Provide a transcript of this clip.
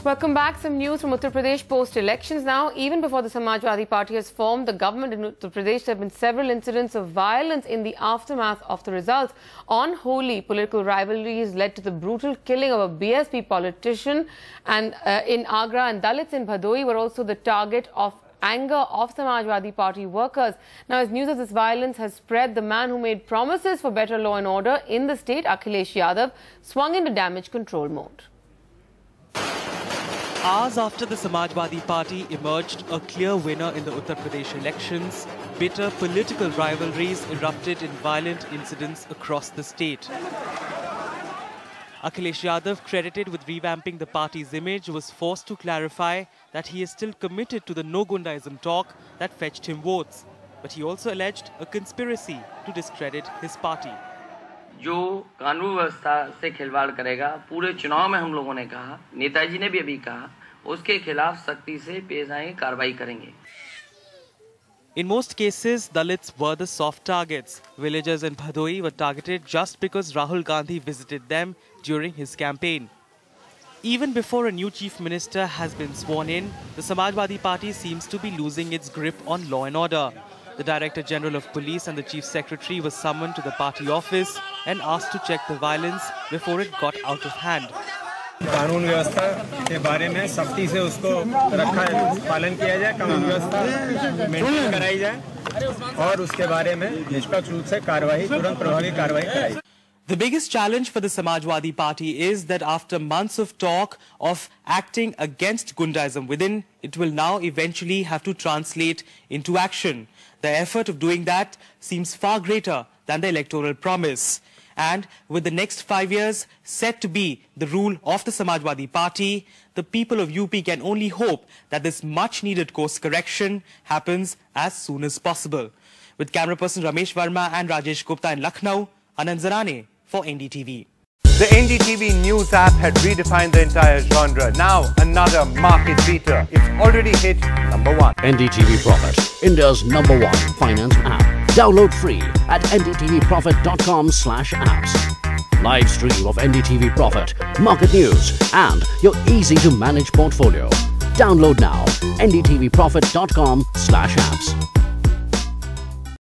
Welcome back. Some news from Uttar Pradesh post-elections now. Even before the Samajwadi Party has formed the government in Uttar Pradesh, there have been several incidents of violence in the aftermath of the results. On Holi, political rivalries led to the brutal killing of a BSP politician and in Agra, and Dalits in Bhadoi were also the target of anger of Samajwadi Party workers. Now, as news of this violence has spread, the man who made promises for better law and order in the state, Akhilesh Yadav, swung into damage control mode. Hours after the Samajwadi Party emerged a clear winner in the Uttar Pradesh elections, bitter political rivalries erupted in violent incidents across the state. Akhilesh Yadav, credited with revamping the party's image, was forced to clarify that he is still committed to the no-Gundaism talk that fetched him votes. But he also alleged a conspiracy to discredit his party. जो कानून व्यवस्था से खिलवाड़ करेगा, पूरे चुनाव में हम लोगों ने कहा, नेताजी ने भी अभी कहा, उसके खिलाफ सख्ती से पेश आएंगे, कार्रवाई करेंगे. In most cases, Dalits were the soft targets. Villagers in Bhadoi were targeted just because Rahul Gandhi visited them during his campaign. Even before a new chief minister has been sworn in, the Samajwadi Party seems to be losing its grip on law and order. The Director General of Police and the Chief Secretary was summoned to the party office and asked to check the violence before it got out of hand. कानून व्यवस्था के बारे में सख्ती से उसको पालन किया जाए, कानून व्यवस्था मेंटेन कराई जाए और उसके बारे में निष्पक्ष रूप से कार्रवाई, तुरंत प्रभावी कार्रवाई कराई जाए. The biggest challenge for the Samajwadi Party is that after months of talk of acting against Gundaism within, it will now eventually have to translate into action. The effort of doing that seems far greater than the electoral promise. And with the next 5 years set to be the rule of the Samajwadi Party, the people of UP can only hope that this much-needed course correction happens as soon as possible. With camera person Ramesh Verma and Rajesh Gupta in Lucknow, Anand Zarane for NDTV. The NDTV News app had redefined the entire genre. Now, another market beater. It's already hit #1. NDTV Profit, India's #1 finance app. Download free at ndtvprofit.com/apps. Live stream of NDTV Profit, market news and your easy-to-manage portfolio. Download now, ndtvprofit.com/apps.